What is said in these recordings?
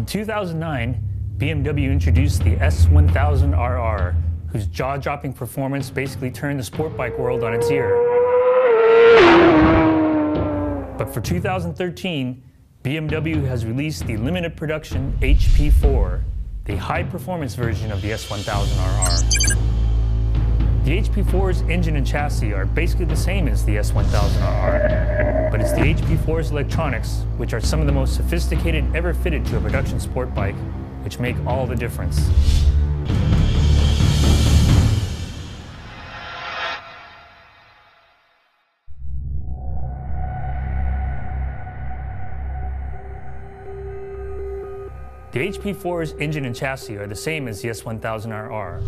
In 2009, BMW introduced the S1000RR, whose jaw-dropping performance basically turned the sport bike world on its ear. But for 2013, BMW has released the limited production HP4, the high-performance version of the S1000RR. The HP4's engine and chassis are basically the same as the S1000RR, but it's the HP4's electronics, which are some of the most sophisticated ever fitted to a production sport bike, which make all the difference. The HP4's engine and chassis are the same as the S1000RR.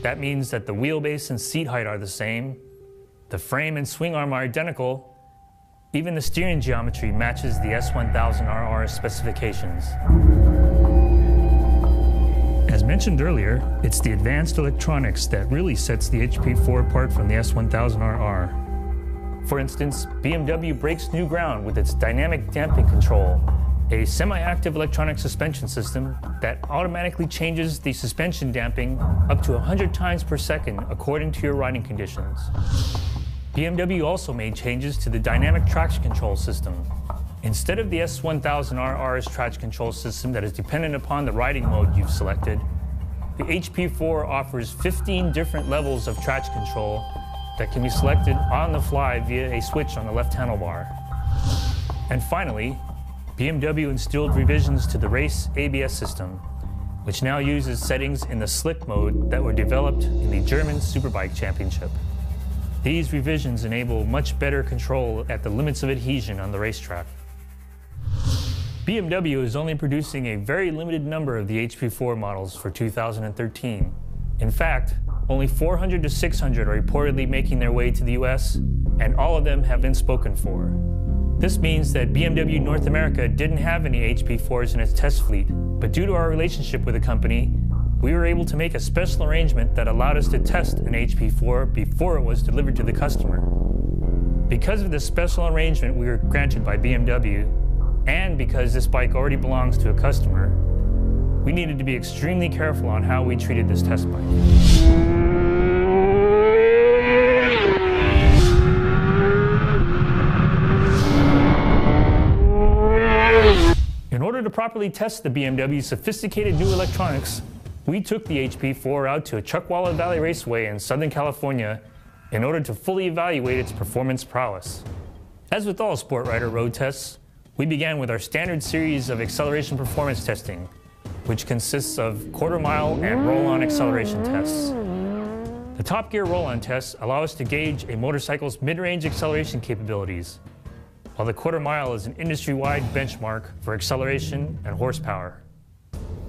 That means that the wheelbase and seat height are the same, the frame and swing arm are identical, even the steering geometry matches the S1000RR's specifications. As mentioned earlier, it's the advanced electronics that really sets the HP4 apart from the S1000RR. For instance, BMW breaks new ground with its dynamic damping control, a semi-active electronic suspension system that automatically changes the suspension damping up to 100 times per second according to your riding conditions. BMW also made changes to the dynamic traction control system. Instead of the S1000RR's traction control system that is dependent upon the riding mode you've selected, the HP4 offers 15 different levels of traction control that can be selected on the fly via a switch on the left handlebar. And finally, BMW instilled revisions to the race ABS system, which now uses settings in the slick mode that were developed in the German Superbike Championship. These revisions enable much better control at the limits of adhesion on the racetrack. BMW is only producing a very limited number of the HP4 models for 2013. In fact, only 400 to 600 are reportedly making their way to the US, and all of them have been spoken for. This means that BMW North America didn't have any HP4s in its test fleet, but due to our relationship with the company, we were able to make a special arrangement that allowed us to test an HP4 before it was delivered to the customer. Because of this special arrangement we were granted by BMW, and because this bike already belongs to a customer, we needed to be extremely careful on how we treated this test bike. In order to properly test the BMW's sophisticated new electronics, we took the HP4 out to a Chuckwalla Valley Raceway in Southern California in order to fully evaluate its performance prowess. As with all Sport Rider road tests, we began with our standard series of acceleration performance testing, which consists of quarter-mile and roll-on acceleration tests. The Top Gear roll-on tests allow us to gauge a motorcycle's mid-range acceleration capabilities, while the quarter mile is an industry-wide benchmark for acceleration and horsepower.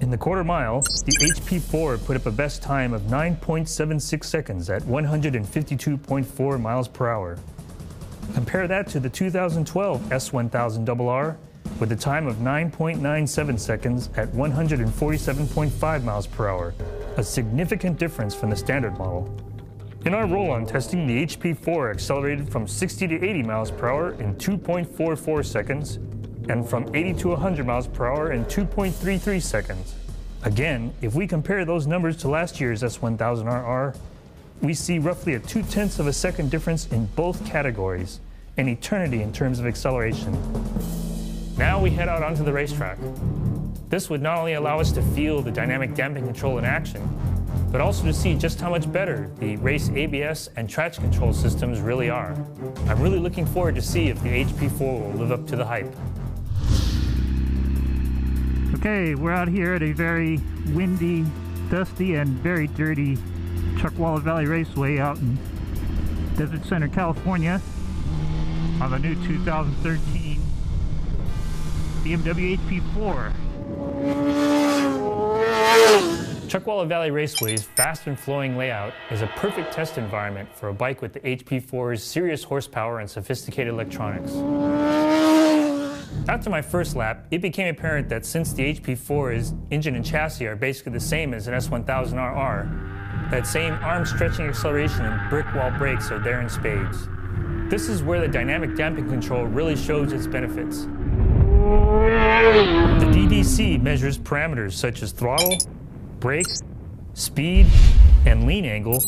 In the quarter mile, the HP4 put up a best time of 9.76 seconds at 152.4 miles per hour. Compare that to the 2012 S1000RR with a time of 9.97 seconds at 147.5 miles per hour, a significant difference from the standard model. In our roll-on testing, the HP4 accelerated from 60 to 80 miles per hour in 2.44 seconds and from 80 to 100 miles per hour in 2.33 seconds. Again, if we compare those numbers to last year's S1000RR, we see roughly a 0.2 of a second difference in both categories, an eternity in terms of acceleration. Now we head out onto the racetrack. This would not only allow us to feel the dynamic damping control in action, but also to see just how much better the race ABS and traction control systems really are. I'm really looking forward to see if the HP4 will live up to the hype. Okay, we're out here at a very windy, dusty, and very dirty Chuckwalla Valley Raceway out in Desert Center, California on the new 2013 BMW HP4. Chuckwalla Valley Raceway's fast and flowing layout is a perfect test environment for a bike with the HP4's serious horsepower and sophisticated electronics. After my first lap, it became apparent that since the HP4's engine and chassis are basically the same as an S1000RR, that same arm-stretching acceleration and brick wall brakes are there in spades. This is where the dynamic damping control really shows its benefits. The DDC measures parameters such as throttle, brake, speed, and lean angle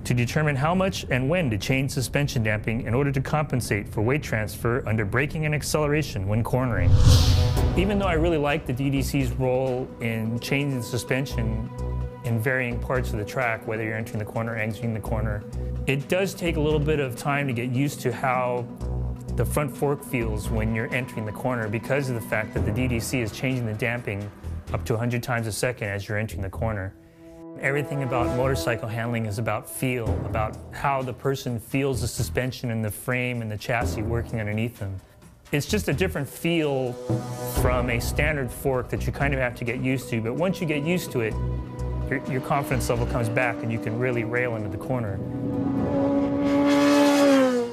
to determine how much and when to change suspension damping in order to compensate for weight transfer under braking and acceleration when cornering. Even though I really like the DDC's role in changing the suspension in varying parts of the track, whether you're entering the corner or exiting the corner, it does take a little bit of time to get used to how the front fork feels when you're entering the corner because of the fact that the DDC is changing the damping up to 100 times a second as you're entering the corner. Everything about motorcycle handling is about feel, about how the person feels the suspension and the frame and the chassis working underneath them. It's just a different feel from a standard fork that you kind of have to get used to, but once you get used to it, your confidence level comes back and you can really rail into the corner.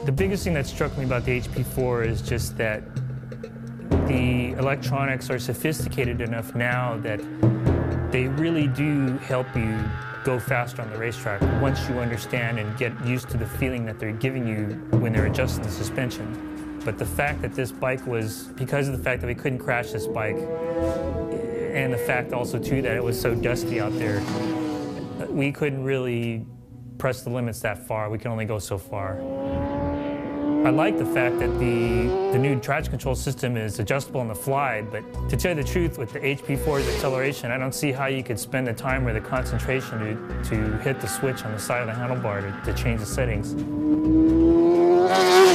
The biggest thing that struck me about the HP4 is just that the electronics are sophisticated enough now that they really do help you go faster on the racetrack once you understand and get used to the feeling that they're giving you when they're adjusting the suspension. But the fact that this bike was, because of the fact that we couldn't crash this bike, and the fact also too that it was so dusty out there, we couldn't really press the limits that far. We can only go so far. I like the fact that the new traction control system is adjustable on the fly, but to tell you the truth, with the HP4's acceleration, I don't see how you could spend the time or the concentration to hit the switch on the side of the handlebar to change the settings.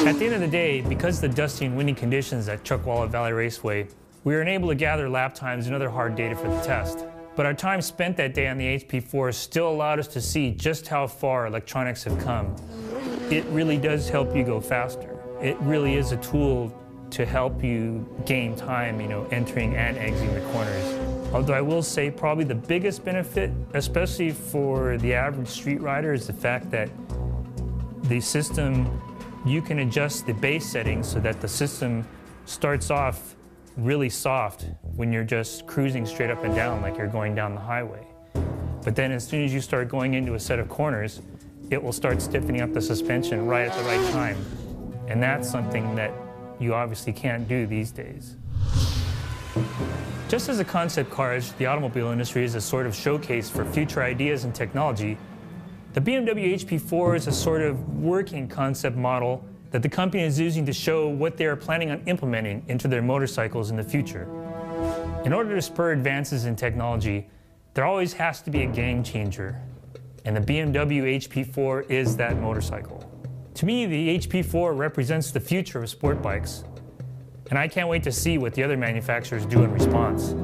At the end of the day, because of the dusty and windy conditions at Chuckwalla Valley Raceway, we were unable to gather lap times and other hard data for the test. But our time spent that day on the HP4 still allowed us to see just how far electronics have come. It really does help you go faster. It really is a tool to help you gain time, entering and exiting the corners. Although I will say probably the biggest benefit, especially for the average street rider, is the fact that the system, you can adjust the base settings so that the system starts off really soft when you're just cruising straight up and down like you're going down the highway. But then as soon as you start going into a set of corners, it will start stiffening up the suspension right at the right time. And that's something that you obviously can't do these days. Just as the concept cars, the automobile industry is a sort of showcase for future ideas and technology, the BMW HP4 is a sort of working concept model that the company is using to show what they are planning on implementing into their motorcycles in the future. In order to spur advances in technology, there always has to be a game changer. And the BMW HP4 is that motorcycle. To me, the HP4 represents the future of sport bikes, and I can't wait to see what the other manufacturers do in response.